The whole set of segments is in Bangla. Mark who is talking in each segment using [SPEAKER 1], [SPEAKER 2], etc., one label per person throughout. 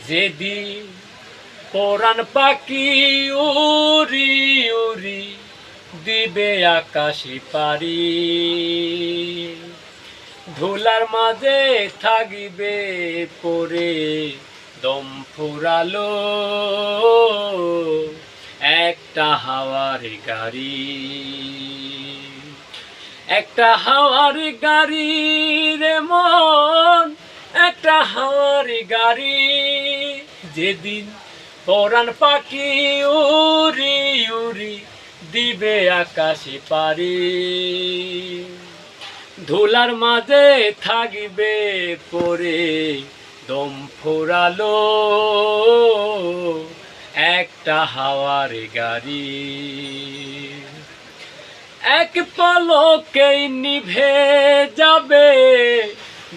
[SPEAKER 1] যেদিন পরাণ পাখি উড়ি উড়ি দিবে আকাশে পারি, ধুলার মাঝে থাকিবে পরে দম ফুরালো একটা হাওয়ার গাড়ি, একটা হাওয়ার গাড়ি রে মন, একটা হাওয়ার গাড়ি। যেদিন পরাণ পাখি উড়ি উড়ি দিবে আকাশে পারি, ধুলার মাঝে থাকিবে পরে দম ফুরালো একটা হাওয়ার গাড়ি। এক পলকেই নিভে যাবে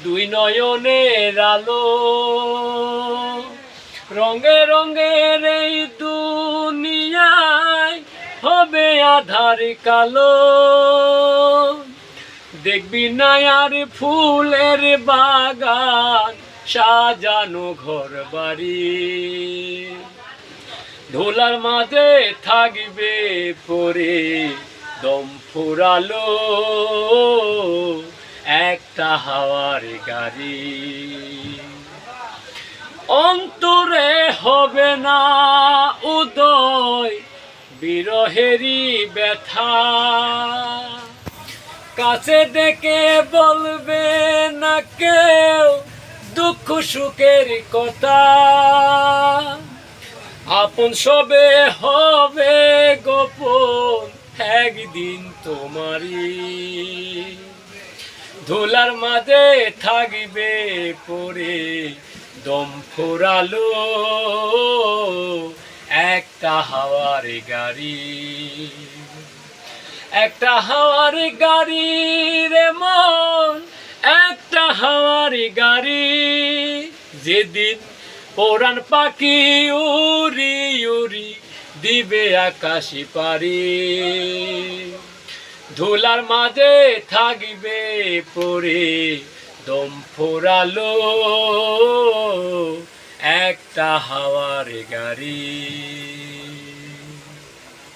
[SPEAKER 1] দুই নয়নের আলো, রঙে রঙের এই দুনিয়ায় হবে আধার কালো। দেখবি না আর ফুলের বাগান সাজানো ঘর বাড়ি, ধুলার মাঝে থাকবে পরে দম ফুরালো একটা হাওয়ার গাড়ি। অন্তরে হবে না উদয় বিরহেরই ব্যথা, কাছে ডেকে বলবে না কেউ দুঃখ সুখের কথা, আপন সবে হবে গোপন একদিন তোমারই, ধুলার মাঝে থাকবে পরে দম ফুরালো একটা হাওয়ার গাড়ি, একটা হাওয়ার গাড়ি রে মন, একটা হাওয়ার গাড়ি। যেদিন পরাণ পাখি উড়ি উড়ি দিবে আকাশে পারি, ধুলার মাঝে থাকবে পরে দম ফুরালো একটা হাওয়ার গাড়ি।